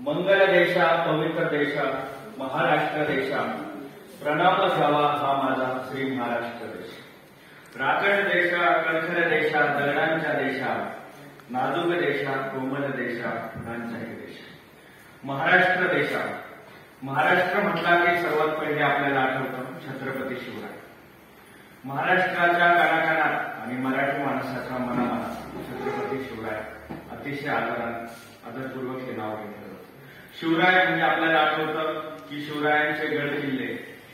मंगल देशा पवित्र देशा महाराष्ट्र देशा प्रणाम घ्यावा हा माझा श्री महाराष्ट्र देश। राकट देशा कणखर देशा दगडांच्या देशा नाजूक देशा कोमल देशा फुलांचाही देश महाराष्ट्र देशा। महाराष्ट्र म्हटला की सर्वात पहिले आपल्याला आठवतं छत्रपती शिवराय। महाराष्ट्राच्या कानाकानात आणि मराठी माणसाच्या मनामनात छत्रपती शिवराय अतिशय आदरपूर्वक हे नाव घेतलं जातं। शिवराय म्हणजे आपल्याला आठवतं की शिवरायांचे गड किल्ले,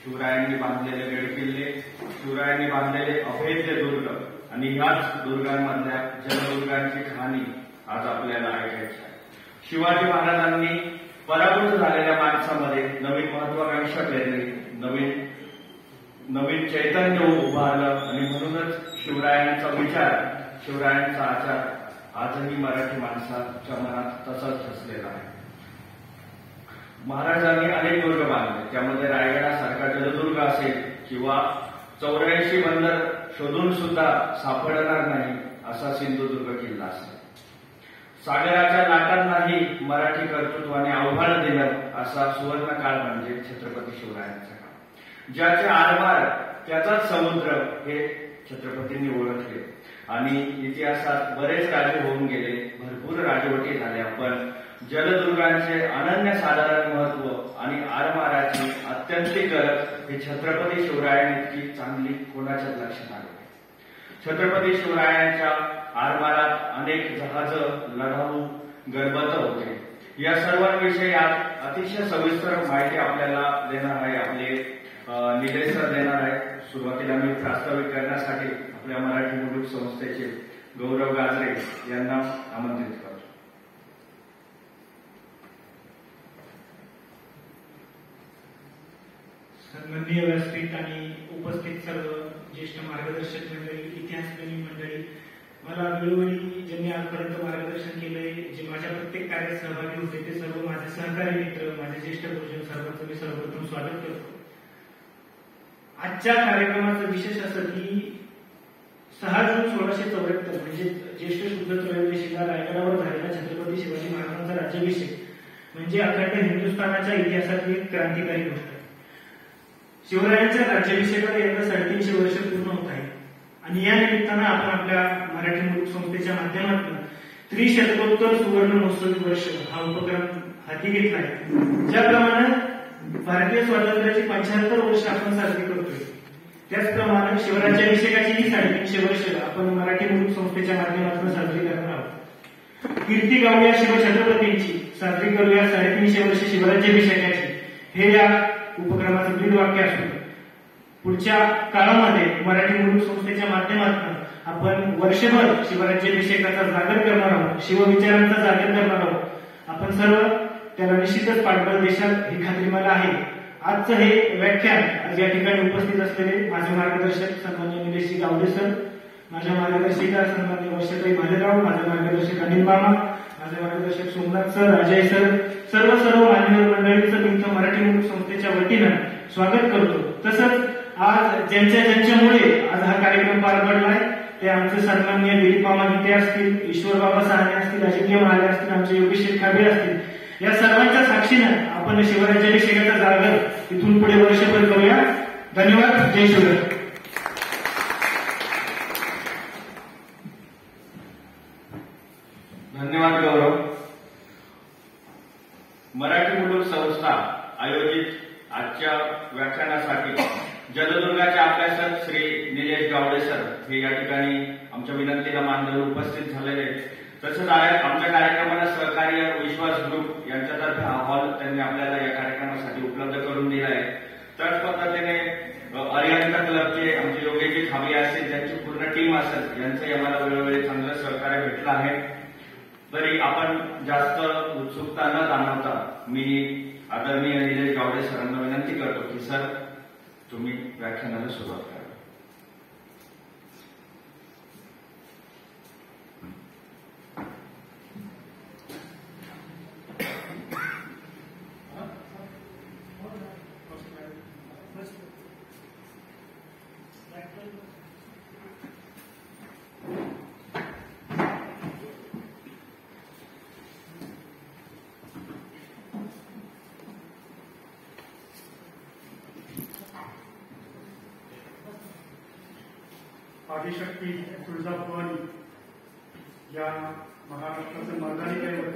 शिवरायांनी बांधलेले गड किल्ले, शिवरायांनी बांधलेले अभेद्य दुर्ग आणि ह्याच दुर्गांमधल्या जलदुर्गांची कहाणी आज आपल्याला ऐकायची आहे। शिवाजी महाराजांनी पराभूत झालेल्या माणसामध्ये नवीन महत्वाकांक्षा पेरली, नवीन चैतन्य उभारलं आणि म्हणूनच शिवरायांचा विचार, शिवरायांचा आचार आजही मराठी माणसाच्या मनात तसाच ठसलेला आहे। महाराजांनी अनेक दुर्ग बांधले, त्यामध्ये रायगडासारखा जलदुर्ग असेल किंवा 84 बंदर शोधून सुद्धा सापडणार नाही असा सिंधुदुर्ग किल्ला असेल। सागराच्या लाटांनाही मराठी कर्तृत्वाने आव्हान दिलं असा सुवर्ण काळ म्हणजे छत्रपती शिवरायांचा काळ। ज्याचे आरमार त्याचाच समुद्र हे छत्रपतींनी ओळखले आणि इतिहासात बरेच राजे होऊन गेले, भरपूर राजवटी झाल्या, पण जलदुर्गांचे अनन्यसाधारण महत्व आणि आरमाराची अत्यंतिक गरज हे छत्रपती शिवरायांइतकी चांगली कोणाच्याच लक्षात आले नाही। छत्रपती शिवरायांच्या आरमारात अनेक जहाज, लढाऊ, गरबत होते। या सर्वांविषयी आज अतिशय सविस्तर माहिती आपल्याला देणार आहे आपले निलेश सर देणार आहे। सुरुवातीला मी प्रास्ताविक करण्यासाठी आपल्या मराठी मुलुक संस्थेचे गौरव गाजरे यांना आमंत्रित करतो। सन्माननीय व्यासपीठ आणि उपस्थित सर्व ज्येष्ठ मार्गदर्शक मंडळी, इतिहासप्रेमी मंडळी, मला वेळोवेळी ज्यांनी आजपर्यंत मार्गदर्शन केलंय, जे माझ्या प्रत्येक कार्यात सहभागी होते ते सर्व माझे सहकारी मित्र, माझे ज्येष्ठ गुरुजन, सर्वांचं मी सर्वप्रथम स्वागत करतो। आजच्या कार्यक्रमाचं विशेष असं की 6 जून 1674 म्हणजे ज्येष्ठ शुद्ध त्रयोदशीला रायगडावर झालेला छत्रपती शिवाजी महाराजांचा राज्याभिषेक म्हणजे अखंड हिंदुस्थानाच्या इतिहासातली एक क्रांतिकारी गोष्ट आहे। शिवरायांच्या राज्याभिषेकाला यंदा 350 वर्ष पूर्ण होत आहे आणि या निमित्तानं आपण आपल्या मराठी मुलुक संस्थेच्या माध्यमातून त्रिशतकोत्तर सुवर्ण महोत्सवी वर्ष हा उपक्रम हाती घेतला आहे। ज्याप्रमाणे भारतीय स्वातंत्र्याची 75 वर्ष आपण साजरी करतोय, त्याचप्रमाणे शिवराज्याभिषेकाची 350 वर्ष आपण मराठी मुलुक संस्थेच्या माध्यमातून साजरी करणार आहोत। कीर्ती गाऊया शिवछत्रपतींची, साजरी करूया 350 वर्ष शिवराज्याभिषेकाची, हे या उपक्रमाचं ब्रीद वाक्य असून पुढच्या काळामध्ये मराठी मुलुक संस्थेच्या माध्यमातून आपण वर्षभर शिवराज्याभिषेकाचा जागर करणार आहोत, शिवविचारांचा जागर करणार आहोत। आपण सर्व त्याला निश्चितच पाठबळ देशाल ही खात्री मला आहे। आजचं हे व्याख्यान आज या ठिकाणी उपस्थित असलेले माझे मार्गदर्शक सन्माननीय निलेशजी गावडे सर, माझ्या मार्गदर्शिका सन्माननीय वर्षाताई भालेराव, माझे मार्गदर्शक अनिल मामा, माझे मार्गदर्शक सोमनाथ सर, अजय सर, सर्व मान्यवर मंडळींचं मी इथं मराठी मुलुक संस्थेच्या वतीनं स्वागत करतो। तसंच आज ज्यांच्यामुळे आज हा कार्यक्रम पार पडलाय ते आमचे सन्माननीय दिलीप मामा गीते असतील, ईश्वर बाबा सहाने असतील, अजिंक्य महाले असतील, आमचे योगेश खाबे असतील, या सर्वांच्या साक्षीनं आपण शिवराज्याभिषेकाचा जागर इथून पुढे वर्षभर करूया। धन्यवाद। जय शिवराय। धन्यवाद गौरव। मराठी मुलुक संस्था आयोजित आजच्या व्याख्यानासाठी जलदुर्गाचे अभ्यासक श्री निलेश गावडे सर हे या ठिकाणी आमच्या विनंतीला मान देऊन उपस्थित झालेले। तसंच आमच्या कार्यक्रमाला सहकार्य विश्वास ग्रुप यांच्यातर्फे हा हॉल त्यांनी आपल्याला या कार्यक्रमासाठी उपलब्ध करून दिला आहे। त्याच पद्धतीने अरिहंत क्लबचे आमचे योगेशजी खाबे असतील, त्यांची पूर्ण टीम असेल, यांचंही आम्हाला वेळोवेळी चांगलं सहकार्य भेटलं आहे। तरी आपण जास्त उत्सुकता न जाणवता मी आदरणीय निलेश गावडे सरांना विनंती करतो की सर तुम्ही व्याख्यानाला सुरुवात करा। आदिशक्ती तुळजाभवानी या महाराष्ट्राचं मर्दानी दैवत